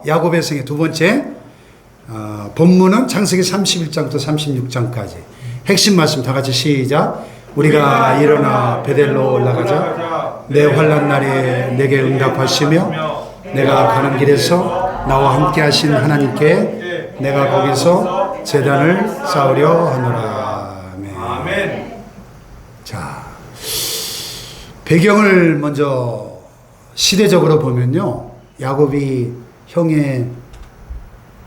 야곱의 생애 두 번째 본문은 창세기 31장부터 36장까지 핵심 말씀 다 같이 시작. 우리가 일어나 베델로 올라가자. 내 환난 날에 내게 응답하시며 내가 가는 길에서 나와 함께 하신 하나님께 내가 거기서 제단을 쌓으려 하노라. 아멘. 자, 배경을 먼저 시대적으로 보면요, 야곱이 형의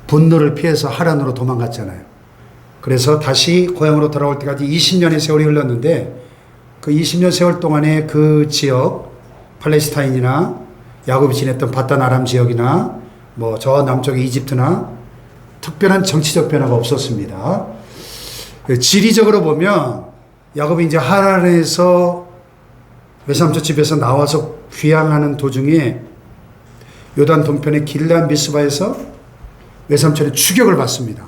분노를 피해서 하란으로 도망갔잖아요. 그래서 다시 고향으로 돌아올 때까지 20년의 세월이 흘렀는데, 그 20년 세월 동안에 그 지역, 팔레스타인이나 야곱이 지냈던 바단 아람 지역이나 뭐 저 남쪽의 이집트나 특별한 정치적 변화가 없었습니다. 지리적으로 보면 야곱이 이제 하란에서 외삼촌 집에서 나와서 귀향하는 도중에 요단 동편의 길르앗 미스바에서 외삼촌의 추격을 받습니다.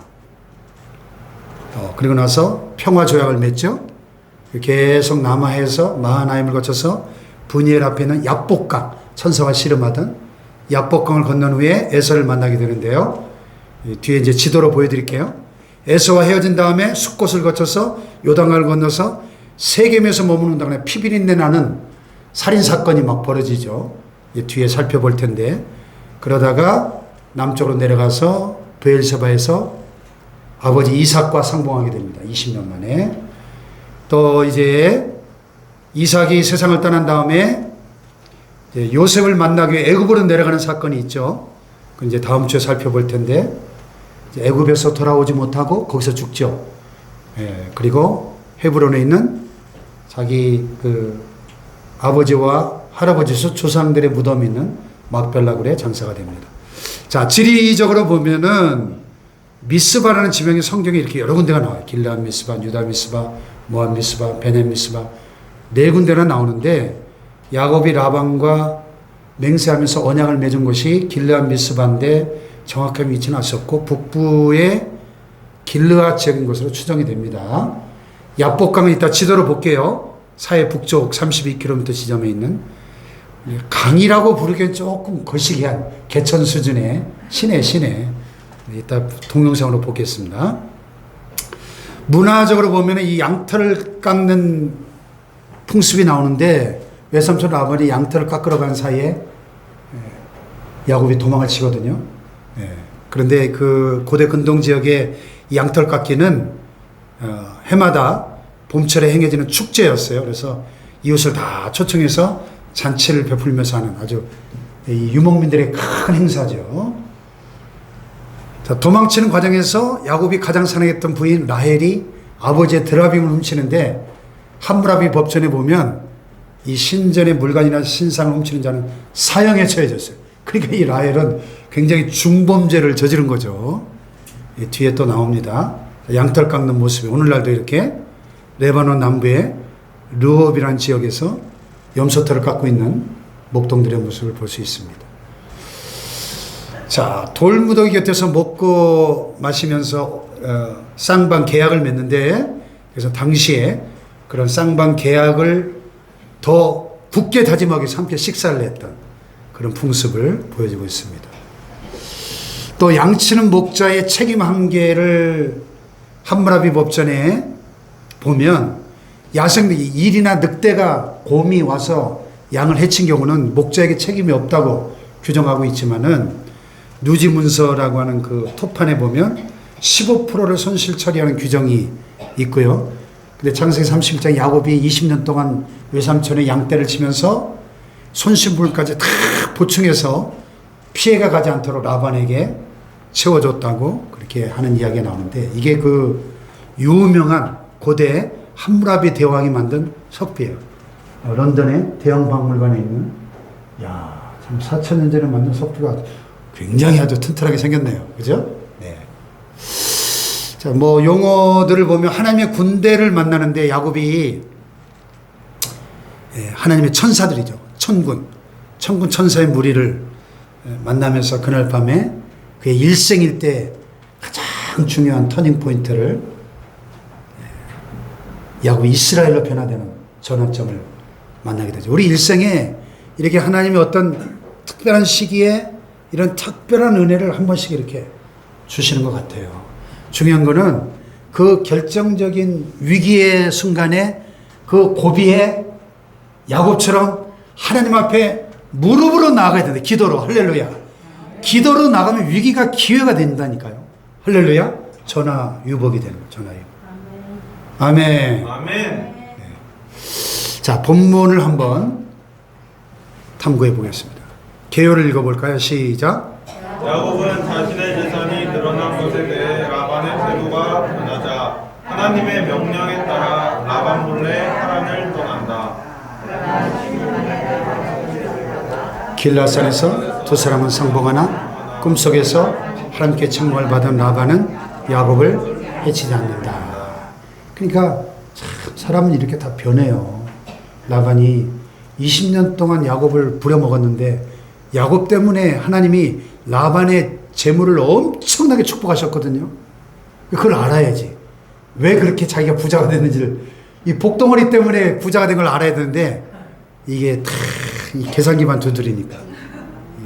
그리고 나서 평화 조약을 맺죠. 계속 남하해서 마하나임을 거쳐서 브니엘 앞에 있는 야복강, 천사가 씨름하던 야복강을 건넌 후에 에서를 만나게 되는데요. 뒤에 이제 지도로 보여드릴게요. 에서와 헤어진 다음에 숫곳을 거쳐서 요단강을 건너서 세겜에서 머무는 동안에 피비린내 나는 살인사건이 막 벌어지죠. 뒤에 살펴볼 텐데, 그러다가 남쪽으로 내려가서 브엘세바에서 아버지 이삭과 상봉하게 됩니다. 20년 만에. 또 이제 이삭이 세상을 떠난 다음에 요셉을 만나기 위해 애굽으로 내려가는 사건이 있죠. 그 이제 다음 주에 살펴볼 텐데, 애굽에서 돌아오지 못하고 거기서 죽죠. 그리고 헤브론에 있는 자기 그 아버지와 할아버지 조상들의 무덤이 있는 막벨라굴에 장사가 됩니다. 자, 지리적으로 보면은 미스바라는 지명이 성경에 이렇게 여러 군데가 나와요. 길르앗 미스바, 유다 미스바, 모압 미스바, 베넷 미스바, 네 군데나 나오는데, 야곱이 라반과 맹세하면서 언약을 맺은 곳이 길르앗 미스바인데 정확한 위치는 알 수 없고 북부의 길르앗 지역인 것으로 추정이 됩니다. 야복강은 이따 지도로 볼게요. 사해 북쪽 32km 지점에 있는 강이라고 부르기엔 조금 거시기한 개천 수준의 시내. 이따 동영상으로 보겠습니다. 문화적으로 보면 이 양털을 깎는 풍습이 나오는데, 외삼촌 라반이 양털을 깎으러 간 사이에 야곱이 도망을 치거든요. 그런데 그 고대 근동 지역의 양털 깎기는 해마다 봄철에 행해지는 축제였어요. 그래서 이웃을 다 초청해서 잔치를 베풀면서 하는 아주 유목민들의 큰 행사죠. 자, 도망치는 과정에서 야곱이 가장 사랑했던 부인 라헬이 아버지의 드라빔을 훔치는데, 함무라비 법전에 보면 이 신전의 물건이나 신상을 훔치는 자는 사형에 처해졌어요. 그러니까 이 라헬은 굉장히 중범죄를 저지른 거죠. 뒤에 또 나옵니다. 양털 깎는 모습이 오늘날도 이렇게 레바논 남부의 르홉이라는 지역에서 염소털을 깎고 있는 목동들의 모습을 볼 수 있습니다. 자, 돌무더기 곁에서 먹고 마시면서 쌍방 계약을 맺는데, 그래서 당시에 그런 쌍방 계약을 더 굳게 다짐하기 위해서 함께 식사를 했던 그런 풍습을 보여주고 있습니다. 또 양치는 목자의 책임 한계를 함무라비 법전에 보면, 야생의 일이나 늑대가 곰이 와서 양을 해친 경우는 목자에게 책임이 없다고 규정하고 있지만은, 누지문서라고 하는 그 토판에 보면 15%를 손실 처리하는 규정이 있고요. 근데 창세기 31장 야곱이 20년 동안 외삼촌의 양떼를 치면서 손실물까지 다 보충해서 피해가 가지 않도록 라반에게 채워줬다고 그렇게 하는 이야기가 나오는데, 이게 그 유명한 고대 함무라비 대왕이 만든 석비예요. 런던의 대형 박물관에 있는, 참 4,000년 전에 만든 석비가 굉장히 아주 튼튼하게 생겼네요. 그죠? 네. 자, 뭐 용어들을 보면 하나님의 군대를 만나는데, 야곱이 하나님의 천사들이죠. 천군 천사의 무리를 만나면서 그날 밤에 그의 일생일 때 가장 중요한 터닝 포인트를 야곱이 이스라엘로 변화되는 전환점을 만나게 되죠. 우리 일생에 이렇게 하나님의 어떤 특별한 시기에 이런 특별한 은혜를 한 번씩 이렇게 주시는 것 같아요. 중요한 거는 그 결정적인 위기의 순간에 그 고비에 야곱처럼 하나님 앞에 무릎으로 나아가야 된다. 기도로. 할렐루야. 기도로 나가면 위기가 기회가 된다니까요. 할렐루야. 전화유복이 되는 거예요. 전화유복. 아멘. 아멘. 네. 자, 본문을 한번 탐구해 보겠습니다. 개요를 읽어볼까요? 시작. 야곱은 자신의 재산이 늘어난 것에 대해 라반의 태도가 변하자 하나님의 명령에 따라 라반 몰래 하란을 떠난다. 길라산에서 두 사람은 상봉하나 꿈속에서 하나님께 청구를 받은 라반은 야곱을 해치지 않는다. 그러니까 참 사람은 이렇게 다 변해요. 라반이 20년 동안 야곱을 부려먹었는데 야곱 때문에 하나님이 라반의 재물을 엄청나게 축복하셨거든요. 그걸 알아야지. 왜 그렇게 자기가 부자가 됐는지를, 이 복덩어리 때문에 부자가 된 걸 알아야 되는데 이게 다 이 계산기만 두드리니까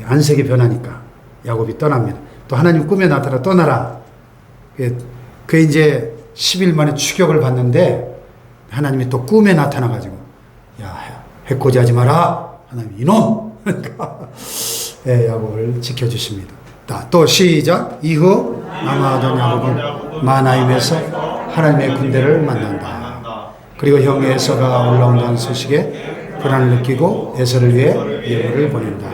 안색이 변하니까 야곱이 떠납니다. 또 하나님 꿈에 나타나 떠나라. 그 이제 10일 만에 추격을 받는데 하나님이 또 꿈에 나타나가지고 야 해코지 하지 마라. 하나님 이놈. 네, 야곱을 지켜주십니다. 또 시작. 이후 남아하던 야곱은 마나임에서 하나님의 군대를 만난다. 그리고 형 에서가 올라온다는 소식에 불안을 느끼고 에서를 위해 예물을 보낸다.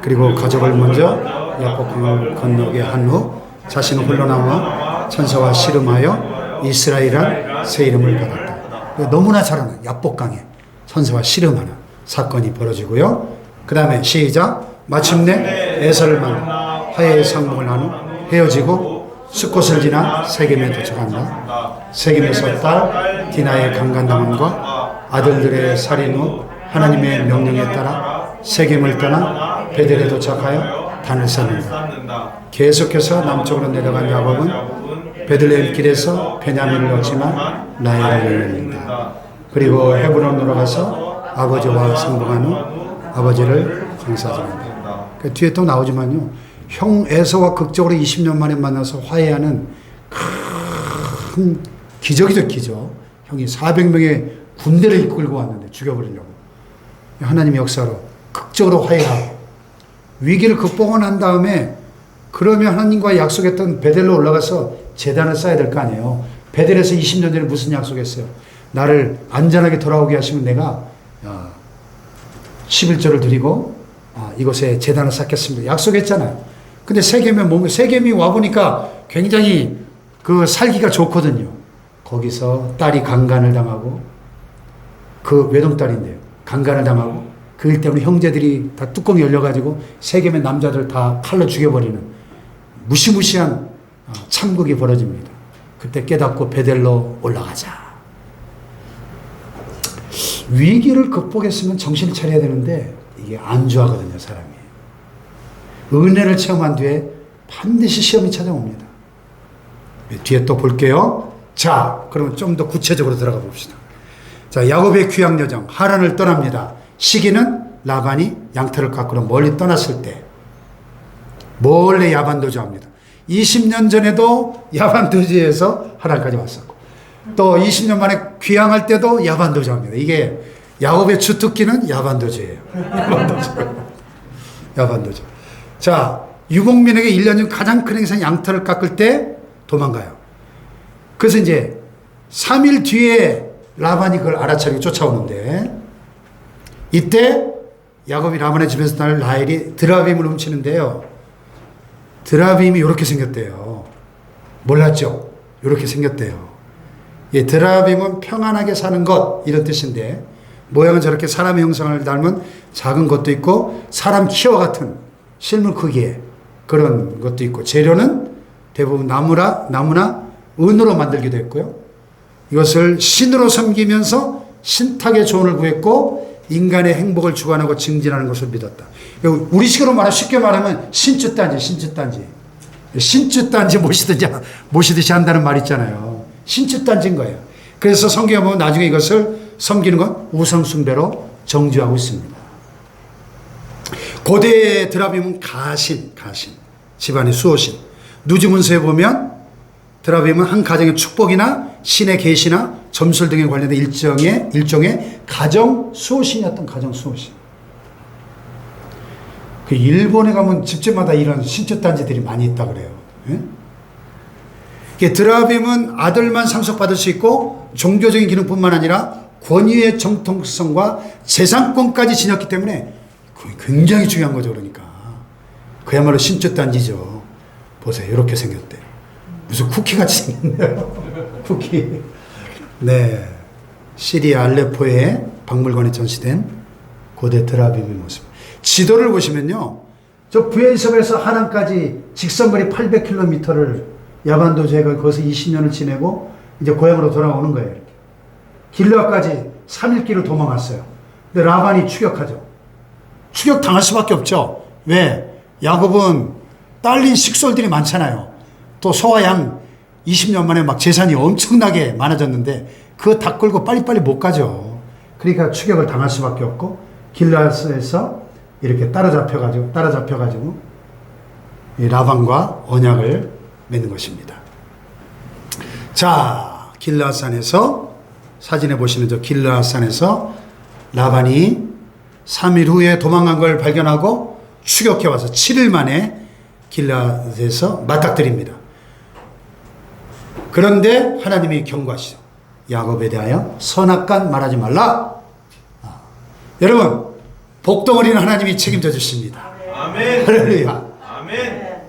그리고 가족을 먼저 야복강을 건너게 한 후 자신은 홀로 남아 천사와 씨름하여 이스라엘이란 새 이름을 받았다. 너무나 잘 아는 야복강에 천사와 씨름하는 사건이 벌어지고요. 그 다음에 시작. 마침내 에서를 만나 화해의 상봉을 한 후 헤어지고 숫곳을 지나 세겜에 도착한다. 세겜에서 딸 디나의 강간당함과 아들들의 살인 후 하나님의 명령에 따라 세겜을 떠나 베델에 도착하여 단을 쌓는다. 계속해서 남쪽으로 내려간 야곱은 베들레헴 길에서 베냐민을 얻지만 라헬을 열린다. 그리고 헤브론으로 가서 아버지와 상봉한 후 아버지를 강사하는다. 그 뒤에 또 나오지만요. 형 에서와 극적으로 20년 만에 만나서 화해하는 큰 기적이죠, 기적. 형이 400명의 군대를 이끌고 왔는데 죽여버리려고. 하나님의 역사로 극적으로 화해하고 위기를 극복을 한 다음에 그러면 하나님과 약속했던 베델로 올라가서 제단을 쌓아야 될 거 아니에요. 베델에서 20년 전에 무슨 약속했어요? 나를 안전하게 돌아오게 하시면 내가 11조를 드리고 이곳에 제단을 쌓겠습니다. 약속했잖아요. 근데 세겜이 와보니까 굉장히 그 살기가 좋거든요. 거기서 딸이 강간을 당하고 그 외동딸인데요. 강간을 당하고 그 일 때문에 형제들이 다 뚜껑이 열려가지고 세겜의 남자들 다 칼로 죽여버리는 무시무시한 참극이 벌어집니다. 그때 깨닫고 베델로 올라가자. 위기를 극복했으면 정신을 차려야 되는데 이게 안주하거든요, 사람이. 은혜를 체험한 뒤에 반드시 시험이 찾아옵니다. 뒤에 또 볼게요. 자, 그러면 좀 더 구체적으로 들어가 봅시다. 자, 야곱의 귀향 여정, 하란을 떠납니다. 시기는 라반이 양털을 깎으러 멀리 떠났을 때 몰래 야반도주합니다. 20년 전에도 야반도주에서 하란까지 왔었고 또 20년 만에 귀향할 때도 야반도주합니다. 이게 야곱의 주특기는 야반도주예요. 야반도주. 자, 유목민에게 1년 중 가장 큰 행사는 양털을 깎을 때 도망가요. 그래서 이제 3일 뒤에 라반이 그걸 알아차리고 쫓아오는데 이때 야곱이 라반의 집에서 날 라헬이 드라빔을 훔치는데요. 드라빔이 이렇게 생겼대요. 몰랐죠? 이렇게 생겼대요. 예, 드라빔은 평안하게 사는 것 이런 뜻인데 모양은 저렇게 사람의 형상을 닮은 작은 것도 있고 사람 키와 같은 실물 크기의 그런 것도 있고 재료는 대부분 나무나 은으로 만들기도 했고요. 이것을 신으로 섬기면서 신탁의 조언을 구했고 인간의 행복을 주관하고 증진하는 것을 믿었다. 우리식으로 쉽게 말하면 신주단지 모시듯이 한다는 말 있잖아요. 신주단지인 거예요. 그래서 성경에 보면 나중에 이것을 섬기는 건 우상숭배로 정죄하고 있습니다. 고대 드라빔은 가신, 집안의 수호신. 누지문서에 보면 드라빔은 한 가정의 축복이나 신의 계시나 점술 등에 관련된 일종의 가정 수호신이었던 가정 수호신. 그 일본에 가면 집집마다 이런 신축단지들이 많이 있다 그래요. 예? 드라빔은 아들만 상속받을 수 있고 종교적인 기능뿐만 아니라 권위의 정통성과 재산권까지 지녔기 때문에 굉장히 중요한 거죠. 그러니까 그야말로 신축단지죠. 보세요. 이렇게 생겼대. 무슨 쿠키같이 생겼네요. 쿠키. 네. 시리아 알레포의 박물관에 전시된 고대 드라빔의 모습. 지도를 보시면요. 저 부에섬에서 하란까지 직선거리 800km를 야반도주해가 거기서 20년을 지내고 이제 고향으로 돌아오는 거예요. 이렇게. 길르앗까지 3일길을 도망갔어요. 근데 라반이 추격하죠. 추격당할 수밖에 없죠. 왜? 야곱은 딸린 식솔들이 많잖아요. 또 소와 양 20년 만에 막 재산이 엄청나게 많아졌는데 그거 다 끌고 빨리빨리 못 가죠. 그러니까 추격을 당할 수밖에 없고 길르앗에서 이렇게 따라잡혀가지고 이 라반과 언약을 맺는 것입니다. 자, 길르앗산에서 사진에 보시는 저 길르앗산에서 라반이 3일 후에 도망간 걸 발견하고 추격해 와서 7일 만에 길르앗에서 맞닥뜨립니다. 그런데 하나님이 경고하시죠. 야곱에 대하여 선악간 말하지 말라. 여러분, 복덩어리는 하나님이 책임져 주십니다. 아멘. 할렐루야. 아멘.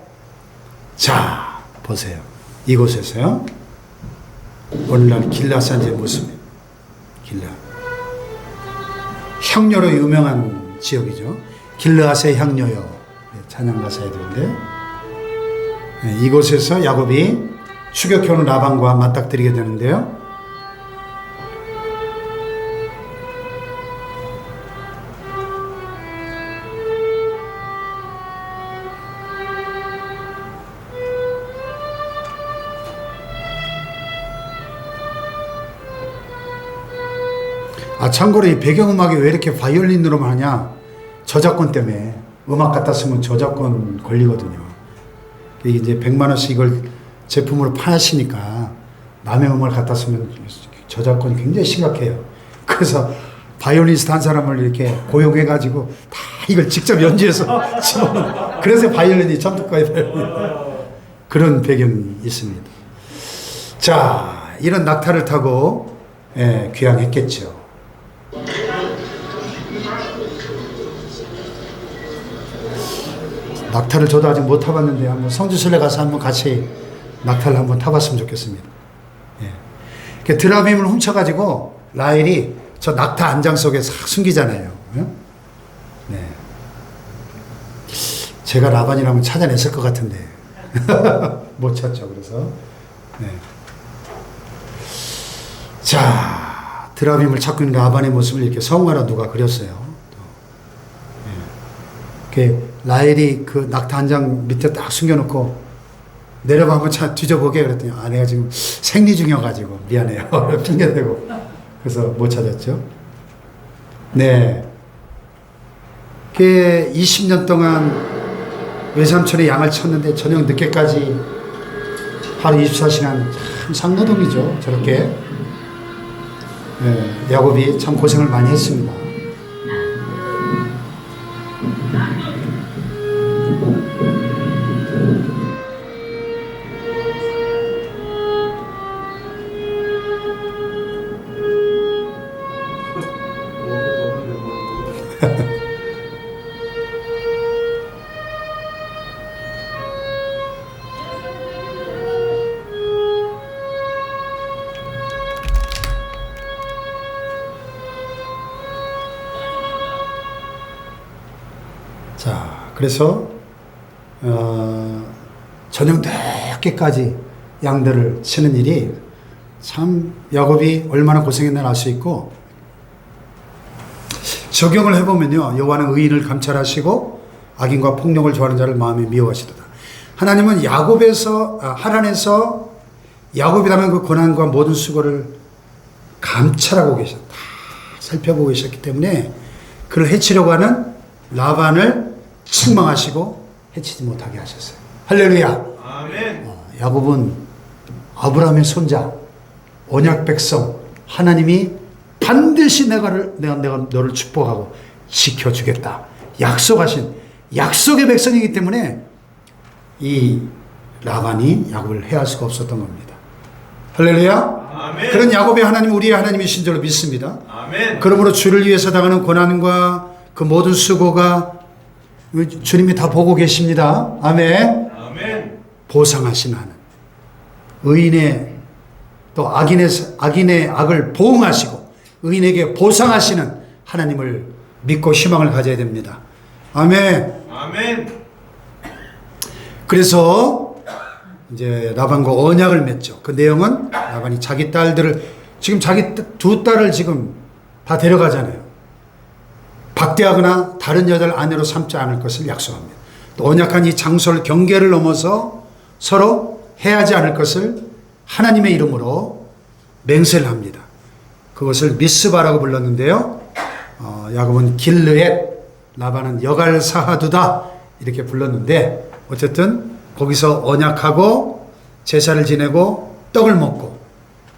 자, 보세요. 이곳에서요. 오늘날 길르앗산지의 모습이에요. 길르앗. 향료로 유명한 지역이죠. 길르앗의 향료요. 찬양 가사에 들는데 이곳에서 야곱이 추격해오는 라반과 맞닥뜨리게 되는데요. 참고로 이 배경음악이 왜 이렇게 바이올린으로만 하냐? 저작권 때문에. 음악 갖다 쓰면 저작권 걸리거든요. 이제 100만 원씩 이걸 제품으로 파시니까 남의 음악을 갖다 쓰면 저작권이 굉장히 심각해요. 그래서 바이올리니스트 한 사람을 이렇게 고용해가지고 다 이걸 직접 연주해서 집어넣는. 그래서 바이올린이 천국과의 바이올린. 그런 배경이 있습니다. 자, 이런 낙타를 타고 귀향했겠죠. 낙타를 저도 아직 못 타봤는데 한번 성지순례 가서 한번 같이 낙타를 한번 타봤으면 좋겠습니다. 예. 드라빔을 훔쳐가지고 라헬이 저 낙타 안장 속에 싹 숨기잖아요. 네. 제가 라반이라면 찾아냈을 것 같은데 못 찾죠. 그래서 네. 자, 드라빔을 찾고 있는 라반의 모습을 이렇게 성화로 누가 그렸어요. 라헬이 그 낙타 한 장 밑에 딱 숨겨놓고 내려가 한번 뒤져보게 그랬더니 내가 지금 생리 중이어가지고 미안해요. 핑계대고 그래서 못 찾았죠. 네. 20년 동안 외삼촌의 양을 쳤는데 저녁 늦게까지 하루 24시간 참 상노동이죠. 저렇게 야곱이 참 고생을 많이 했습니다. 자, 그래서 저녁 늦게까지 양들을 치는 일이 참 야곱이 얼마나 고생했나 알 수 있고, 적용을 해보면요, 여호와는 의인을 감찰하시고 악인과 폭력을 좋아하는 자를 마음에 미워하시도다. 하나님은 하란에서 야곱이 당한 그 고난과 모든 수고를 감찰하고 계셨다. 살펴보고 계셨기 때문에 그를 해치려고 하는 라반을 책망하시고 해치지 못하게 하셨어요. 할렐루야. 아멘. 야곱은 아브라함의 손자, 언약 백성, 하나님이 반드시 내가 너를 축복하고 지켜주겠다 약속하신 약속의 백성이기 때문에 이 라반이 야곱을 해할 수가 없었던 겁니다. 할렐루야. 아멘. 그런 야곱의 하나님, 우리의 하나님이신 줄로 믿습니다. 아멘. 그러므로 주를 위해서 당하는 고난과 그 모든 수고가 주님이 다 보고 계십니다. 아멘. 아멘. 보상하시는 하나님, 의인의 또 악인의 악을 보응하시고 의인에게 보상하시는 하나님을 믿고 희망을 가져야 됩니다. 아멘. 아멘. 그래서 이제 라반과 언약을 맺죠. 그 내용은 라반이 자기 딸들을 지금 자기 두 딸을 지금 다 데려가잖아요. 박대하거나 다른 여자를 아내로 삼지 않을 것을 약속합니다. 또 언약한 이 장소를 경계를 넘어서 서로 해하지 않을 것을 하나님의 이름으로 맹세를 합니다. 그것을 미스바라고 불렀는데요. 야곱은 길르엣, 라반은 여갈사하두다 이렇게 불렀는데 어쨌든 거기서 언약하고 제사를 지내고 떡을 먹고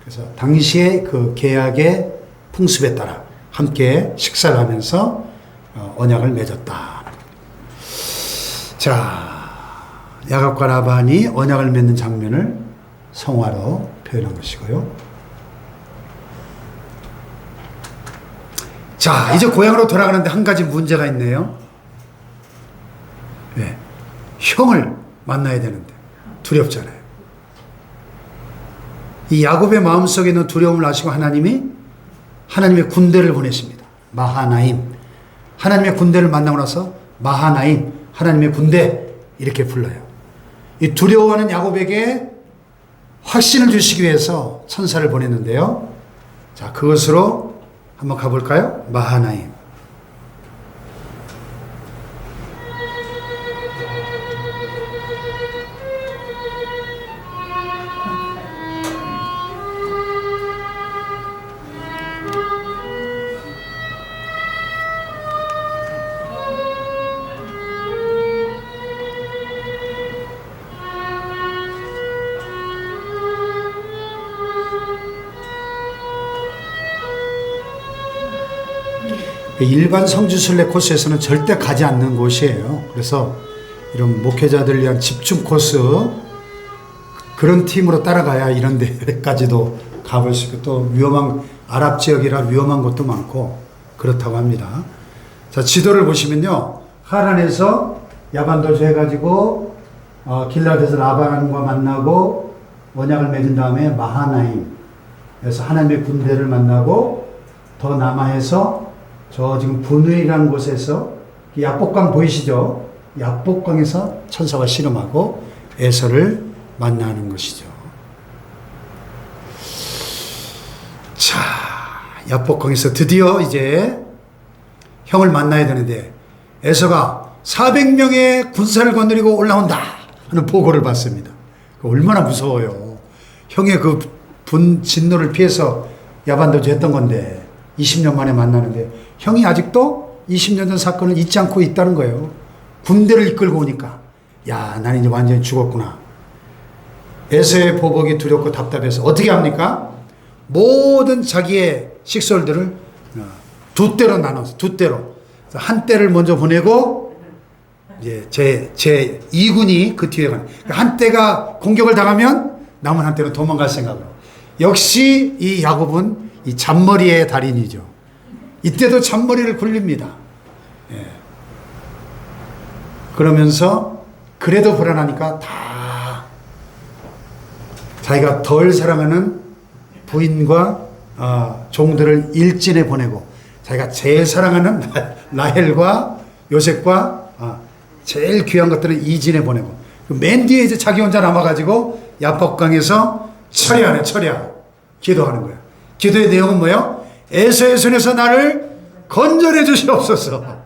그래서 당시의 그 계약의 풍습에 따라 함께 식사를 하면서 언약을 맺었다. 자, 야곱과 라반이 언약을 맺는 장면을 성화로 표현한 것이고요. 자, 이제 고향으로 돌아가는데 한 가지 문제가 있네요. 네. 형을 만나야 되는데 두렵잖아요. 이 야곱의 마음속에 있는 두려움을 아시고 하나님의 군대를 보내십니다. 마하나임. 하나님의 군대를 만나고 나서 마하나임, 하나님의 군대 이렇게 불러요. 이 두려워하는 야곱에게 확신을 주시기 위해서 천사를 보냈는데요. 자, 그것으로 한번 가볼까요? 마하나임. 일반 성지순례 코스에서는 절대 가지 않는 곳이에요. 그래서 이런 목회자들 위한 집중 코스 그런 팀으로 따라가야 이런 데까지도 가볼 수 있고 또 위험한 아랍 지역이라 위험한 곳도 많고 그렇다고 합니다. 자, 지도를 보시면요. 하란에서 야반도주 해가지고 길라드에서 라반과 만나고 언약을 맺은 다음에 마하나임에서 하나님의 군대를 만나고 더 남아해서 저 지금 분우이라는 곳에서 야복강 보이시죠? 야복강에서 천사가 씨름하고 에서를 만나는 것이죠. 자, 야복강에서 드디어 이제 형을 만나야 되는데 에서가 400명의 군사를 거느리고 올라온다 하는 보고를 받습니다. 얼마나 무서워요. 형의 그 진노를 피해서 야반도주 했던 건데 20년 만에 만나는데 형이 아직도 20년 전 사건을 잊지 않고 있다는 거예요. 군대를 이끌고 오니까 야, 나는 이제 완전히 죽었구나. 에서의 보복이 두렵고 답답해서 어떻게 합니까? 모든 자기의 식솔들을 두 대로 나눠서 두 대로 한 대를 먼저 보내고 이제 제 2군이 그 뒤에 가는 한 대가 공격을 당하면 남은 한 대로 도망갈 생각으로. 역시 이 야곱은 이 잔머리의 달인이죠. 이때도 잔머리를 굴립니다. 예. 그러면서 그래도 불안하니까 다 자기가 덜 사랑하는 부인과 종들을 일진에 보내고 자기가 제일 사랑하는 라헬과 요셉과 제일 귀한 것들은 이진에 보내고 맨 뒤에 이제 자기 혼자 남아가지고 야복강에서 철야 기도하는 거예요. 기도의 내용은 뭐예요? 에서의 손에서 나를 건져내 주시옵소서.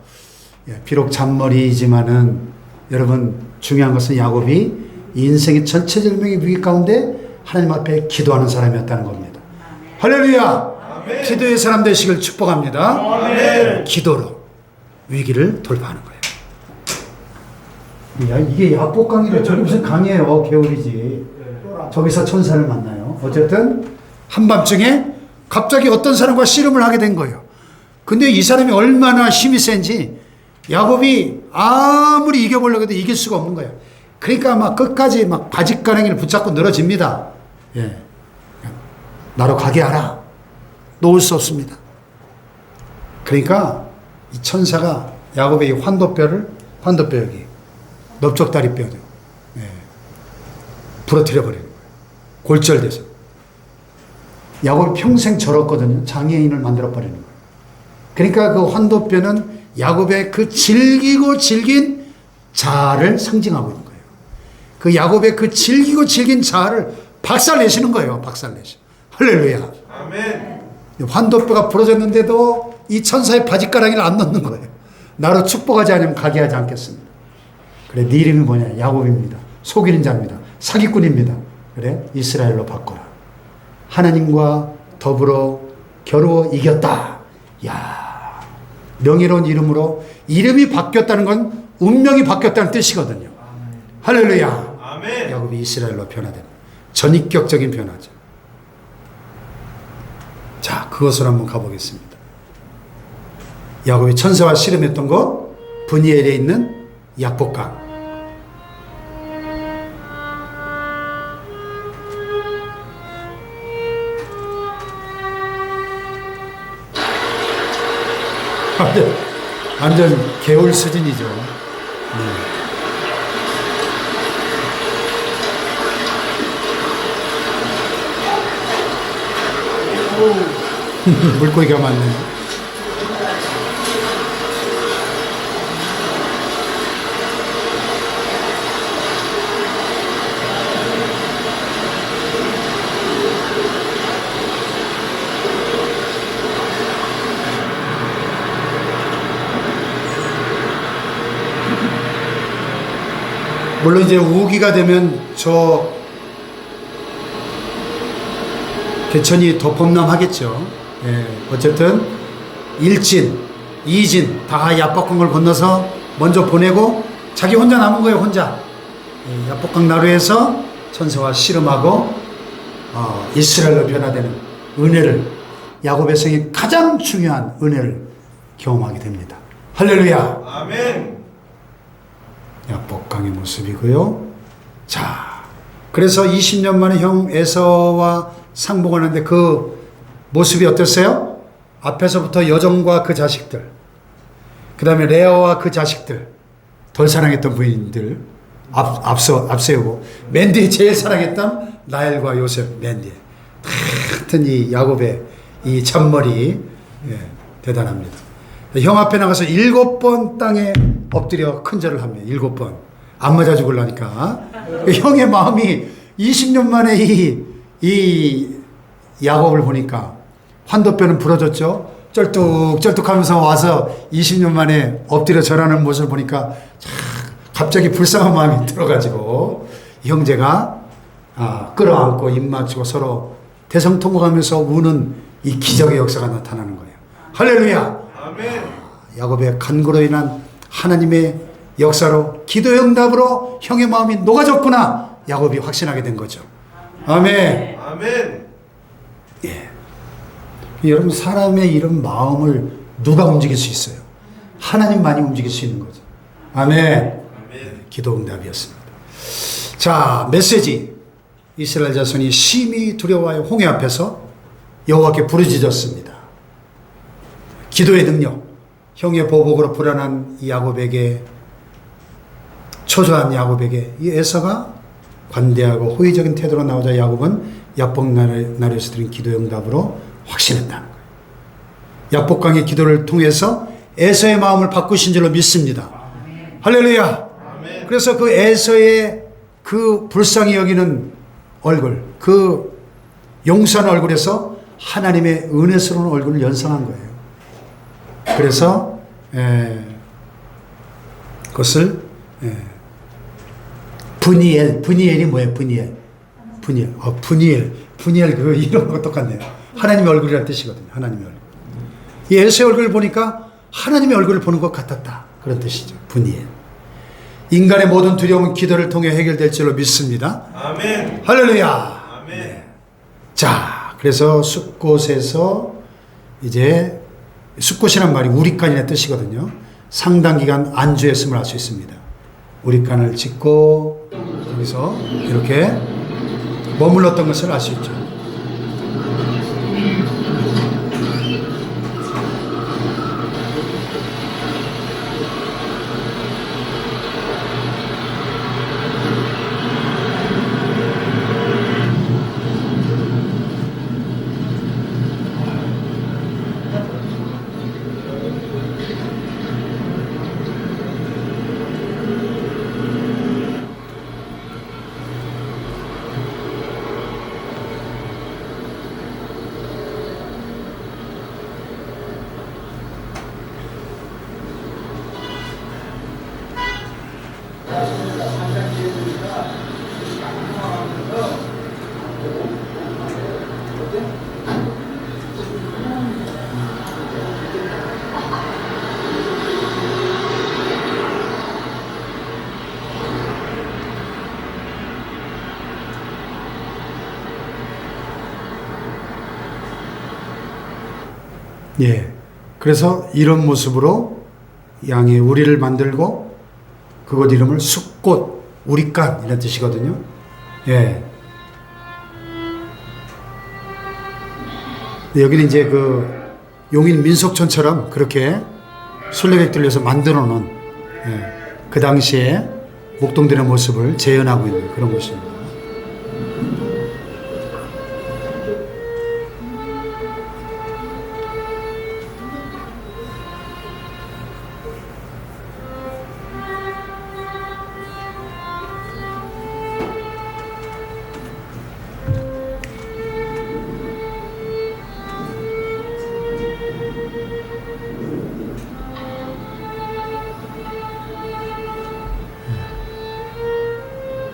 비록 잔머리이지만은 여러분 중요한 것은 야곱이 인생의 전체절명의 위기 가운데 하나님 앞에 기도하는 사람이었다는 겁니다. 할렐루야. 아멘. 기도의 사람 되시길 축복합니다. 아멘. 기도로 위기를 돌파하는 거예요. 야, 이게 야복강이래. 저기 무슨 강이에요. 개울이지. 저기서 천사를 만나요. 어쨌든 한밤중에 갑자기 어떤 사람과 씨름을 하게 된 거예요. 근데 이 사람이 얼마나 힘이 센지 야곱이 아무리 이겨보려고 해도 이길 수가 없는 거예요. 그러니까 막 끝까지 막 바짓가랑이를 붙잡고 늘어집니다. 예. 나로 가게 하라. 놓을 수 없습니다. 그러니까 이 천사가 야곱의 이 환도뼈 여기 넓적다리뼈죠. 예. 부러뜨려 버리는 거예요. 골절돼서. 야곱이 평생 절었거든요. 장애인을 만들어 버리는 거예요. 그러니까 그 환도뼈는 야곱의 그 질기고 질긴 자아를 상징하고 있는 거예요. 그 야곱의 그 질기고 질긴 자아를 박살내시는 거예요. 박살내시. 할렐루야. 아멘. 환도뼈가 부러졌는데도 이 천사의 바짓가랑이를 안 넣는 거예요. 나로 축복하지 않으면 가게 하지 않겠습니다. 그래, 네 이름이 뭐냐? 야곱입니다. 속이는 자입니다. 사기꾼입니다. 그래, 이스라엘로 바꿔라. 하나님과 더불어 겨루어 이겼다. 야, 명예로운 이름으로 이름이 바뀌었다는 건 운명이 바뀌었다는 뜻이거든요. 할렐루야. 아멘. 야곱이 이스라엘로 변화됩니다. 전인격적인 변화죠. 자, 그것을 한번 가보겠습니다. 야곱이 천사와 씨름했던 곳, 브니엘에 있는 야복강. 완전 개울 수준이죠. 물고기가 많네. 물론 이제 우기가 되면 저 개천이 더 범람하겠죠. 예, 어쨌든 1진, 2진 다 야복강을 건너서 먼저 보내고 자기 혼자 남은 거예요. 혼자. 예, 야복강 나루에서 천사와 씨름하고 이스라엘로 변화되는 은혜를, 야곱의 생에 가장 중요한 은혜를 경험하게 됩니다. 할렐루야. 아멘. 야복강의 모습이고요. 자, 그래서 20년 만에 형 에서와 상봉을 하는데 그 모습이 어땠어요? 앞에서부터 여종과 그 자식들, 그 다음에 레아와 그 자식들, 덜 사랑했던 부인들 앞세우고, 맨 뒤에 제일 사랑했던 라헬과 요셉, 맨 뒤에. 하여튼 이 야곱의 이 잔머리, 예, 대단합니다. 형 앞에 나가서 7번 땅에 엎드려 큰절을 합니다. 7번. 안 맞아 죽으려니까. 형의 마음이 20년 만에 이 야곱을 보니까 환도뼈는 부러졌죠. 쩔뚝쩔뚝 하면서 와서 20년 만에 엎드려 절하는 모습을 보니까 갑자기 불쌍한 마음이 들어가지고 형제가 끌어안고 입 맞추고 서로 대성통곡하면서 우는 이 기적의 역사가 나타나는 거예요. 할렐루야. 아멘. 야곱의 간구로 인한 하나님의 역사로, 기도 응답으로 형의 마음이 녹아졌구나, 야곱이 확신하게 된 거죠. 아멘. 아멘. 예. 여러분, 사람의 이런 마음을 누가 움직일 수 있어요? 하나님만이 움직일 수 있는 거죠. 아멘. 아멘. 기도 응답이었습니다. 자, 메시지. 이스라엘 자손이 심히 두려워하여 홍해 앞에서 여호와께 부르짖었습니다. 기도의 능력. 형의 보복으로 불안한 이 야곱에게, 초조한 야곱에게 이 에서가 관대하고 호의적인 태도로 나오자 야곱은 야복나루에서 드린 기도의 응답으로 확신했다는 거예요. 야복강의 기도를 통해서 에서의 마음을 바꾸신 줄로 믿습니다. 할렐루야. 그래서 그 에서의 그 불쌍히 여기는 얼굴, 그 용서하는 얼굴에서 하나님의 은혜스러운 얼굴을 연상한 거예요. 그래서 그것을 브니엘이 뭐예요? 브니엘 그 이름하고 똑같네요. 하나님의 얼굴이라는 뜻이거든요. 하나님의 얼굴. 이 에서의 얼굴을 보니까 하나님의 얼굴을 보는 것 같았다, 그런 뜻이죠. 브니엘. 인간의 모든 두려움은 기도를 통해 해결될 줄로 믿습니다. 아멘. 할렐루야. 아멘. 자, 그래서 숫곳에서 이제 숫곳이란 말이 우리간이라는 뜻이거든요. 상당 기간 안주했음을 알 수 있습니다. 우리간을 짓고 여기서 이렇게 머물렀던 것을 알 수 있죠. 예. 그래서 이런 모습으로 양의 우리를 만들고 그곳 이름을 숫곳, 우리간 이런 뜻이거든요. 예. 여기는 이제 그 용인 민속촌처럼 그렇게 순례객들을 위해서 만들어 놓은 그 당시에 목동들의 모습을 재현하고 있는 그런 곳입니다.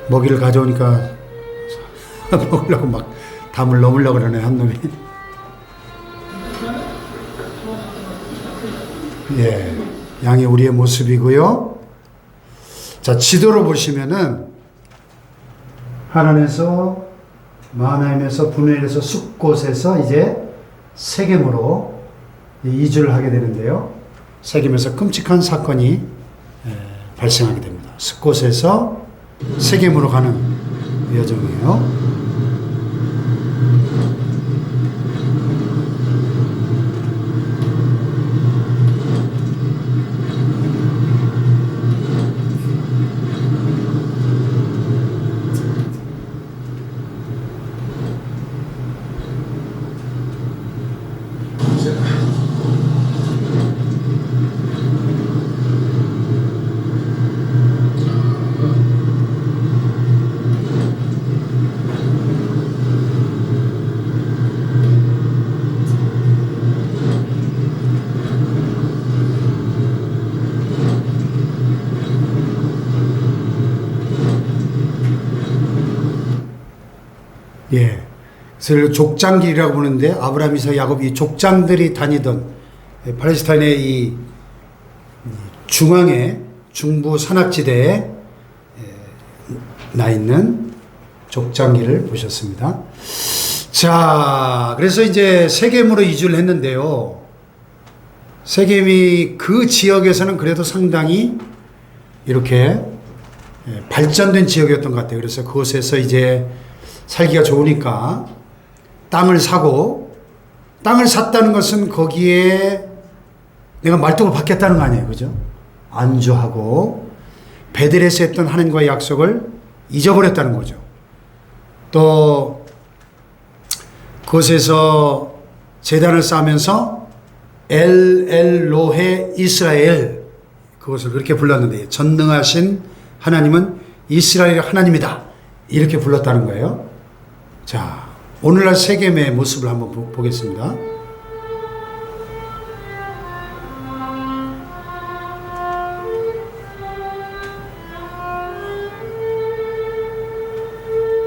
먹이를 가져오니까 먹으려고 막 담을 넘으려고 그러네, 한 놈이. 예, 양이 우리의 모습이고요. 자, 지도로 보시면은 하란에서 마하나임에서 분회에서 숫곳에서 이제 세겜으로 이주를 하게 되는데요. 세겜에서 끔찍한 사건이 발생하게 됩니다. 숫곳에서 세겜으로 가는 여정이에요. 예. 그래서 족장길이라고 부르는데 아브라함, 이삭, 야곱 이 족장들이 다니던 팔레스타인의 이 중앙에 중부 산악지대에 나 있는 족장길을 보셨습니다. 자, 그래서 이제 세겜으로 이주를 했는데요. 세겜이 그 지역에서는 그래도 상당히 이렇게 발전된 지역이었던 것 같아요. 그래서 그곳에서 이제 살기가 좋으니까 땅을 사고, 땅을 샀다는 것은 거기에 내가 말뚝을 받겠다는 거 아니에요. 그죠? 안주하고 베들에서 했던 하나님과의 약속을 잊어버렸다는 거죠. 또 그곳에서 제단을 쌓으면서 엘로헤 이스라엘, 그것을 그렇게 불렀는데 전능하신 하나님은 이스라엘의 하나님이다, 이렇게 불렀다는 거예요. 자, 오늘날 세겜의 모습을 한번 보겠습니다.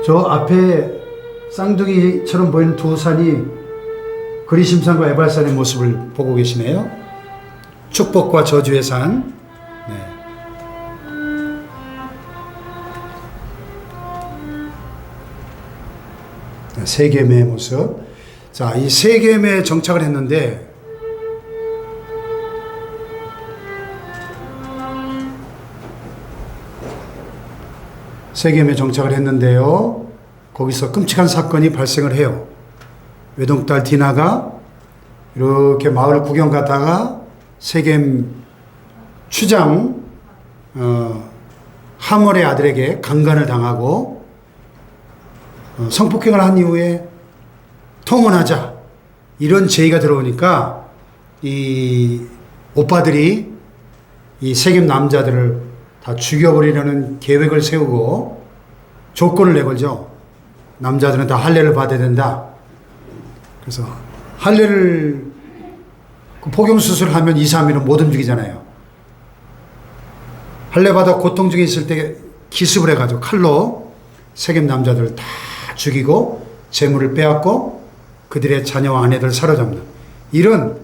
저 앞에 쌍둥이처럼 보이는 두 산이 그리심산과 에발산의 모습을 보고 계시네요. 축복과 저주의 산. 네. 세겜의 모습. 자, 이 세겜에 정착을 했는데 세겜에 정착을 했는데요. 거기서 끔찍한 사건이 발생을 해요. 외동딸 디나가 이렇게 마을 구경 가다가 세겜 추장 하몰의 아들에게 강간을 당하고 성폭행을 한 이후에 통혼하자 이런 제의가 들어오니까 이 오빠들이 이 세겜 남자들을 다 죽여버리려는 계획을 세우고 조건을 내걸죠. 남자들은 다 할례를 받아야 된다. 그래서 할례를 포경수술을 하면 2, 3일은 못 움직이잖아요. 할례 받아 고통 중에 있을 때 기습을 해가지고 칼로 세겜 남자들을 다 죽이고 재물을 빼앗고 그들의 자녀와 아내들을 사로잡는 이런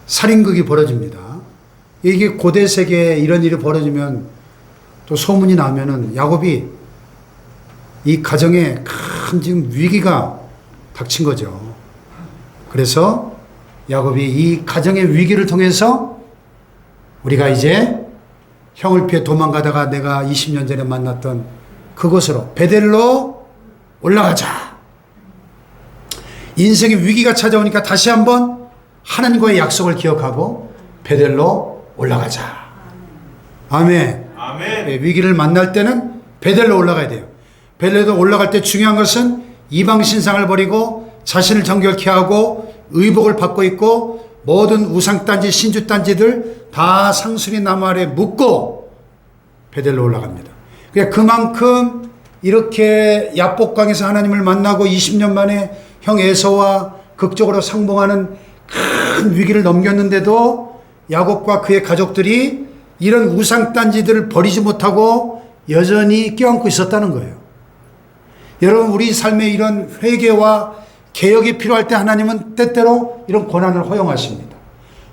살인극이 벌어집니다. 이게 고대 세계에 이런 일이 벌어지면 또 소문이 나면은 야곱이 이 가정에 큰 지금 위기가 닥친 거죠. 그래서 야곱이 이 가정의 위기를 통해서 우리가 이제 형을 피해 도망가다가 내가 20년 전에 만났던 그곳으로 베델로 올라가자. 인생의 위기가 찾아오니까 다시 한번 하나님과의 약속을 기억하고 베델로 올라가자. 아멘. 아멘. 위기를 만날 때는 베델로 올라가야 돼요. 베델로 올라갈 때 중요한 것은 이방 신상을 버리고 자신을 정결케 하고 의복을 받고 있고 모든 우상단지 신주단지들 다 상수리 나무 아래 묶고 베델로 올라갑니다. 그러니까 그만큼 이렇게 야복강에서 하나님을 만나고 20년 만에 형 에서와 극적으로 상봉하는 큰 위기를 넘겼는데도 야곱과 그의 가족들이 이런 우상단지들을 버리지 못하고 여전히 껴안고 있었다는 거예요. 여러분, 우리 삶에 이런 회개와 개혁이 필요할 때 하나님은 때때로 이런 고난을 허용하십니다.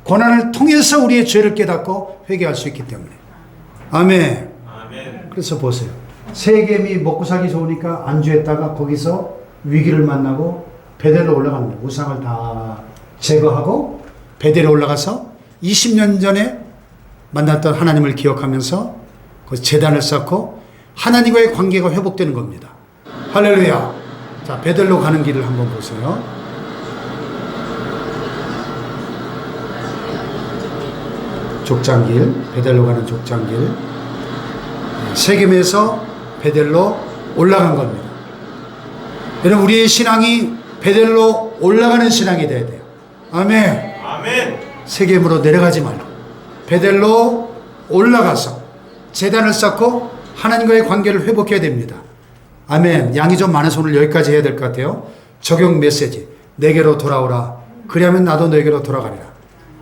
고난을 통해서 우리의 죄를 깨닫고 회개할 수 있기 때문에. 아멘. 아멘. 그래서 보세요. 세겜이 먹고 살기 좋으니까 안주했다가 거기서 위기를 만나고 베델로 올라갑니다. 우상을 다 제거하고 베델에 올라가서 20년 전에 만났던 하나님을 기억하면서 그 제단을 쌓고 하나님과의 관계가 회복되는 겁니다. 할렐루야. 자, 베델로 가는 길을 한번 보세요. 족장길, 베델로 가는 족장길. 세겜에서 베델로 올라간 겁니다. 여러분, 우리의 신앙이 베델로 올라가는 신앙이 돼야 돼요. 아멘. 아멘. 세겜으로 내려가지 말고 베델로 올라가서 제단을 쌓고 하나님과의 관계를 회복해야 됩니다. 아멘. 양이 좀 많아서 오늘 여기까지 해야 될 것 같아요. 적용 메시지. 내게로 돌아오라. 그리하면 나도 너에게로 돌아가리라.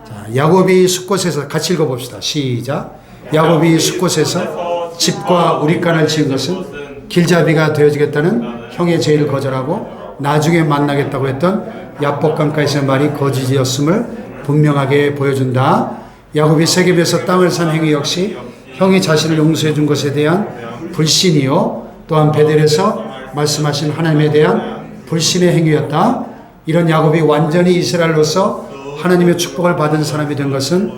자, 야곱이 숫곳에서 같이 읽어봅시다. 시작. 야곱이 숫곳에서 집과 우리간을 지은 것은 길잡이가 되어지겠다는 형의 제의를 거절하고 나중에 만나겠다고 했던 야복강가에서의 말이 거짓이었음을 분명하게 보여준다. 야곱이 세겜에서 땅을 산 행위 역시 형이 자신을 용서해 준 것에 대한 불신이요 또한 베델에서 말씀하신 하나님에 대한 불신의 행위였다. 이런 야곱이 완전히 이스라엘로서 하나님의 축복을 받은 사람이 된 것은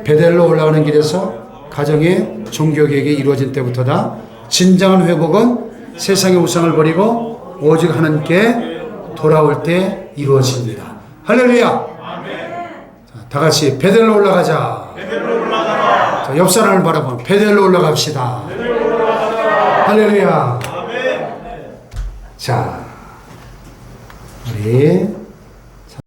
베델로 올라가는 길에서 가정의 종교개혁이 이루어진 때부터다. 진정한 회복은 세상의 우상을 버리고 오직 하나님께 돌아올 때 이루어집니다. 할렐루야. 자, 다 같이 베델로 올라가자. 자, 옆 사람을 바라보면 베델로 올라갑시다. 할렐루야. 자, 우리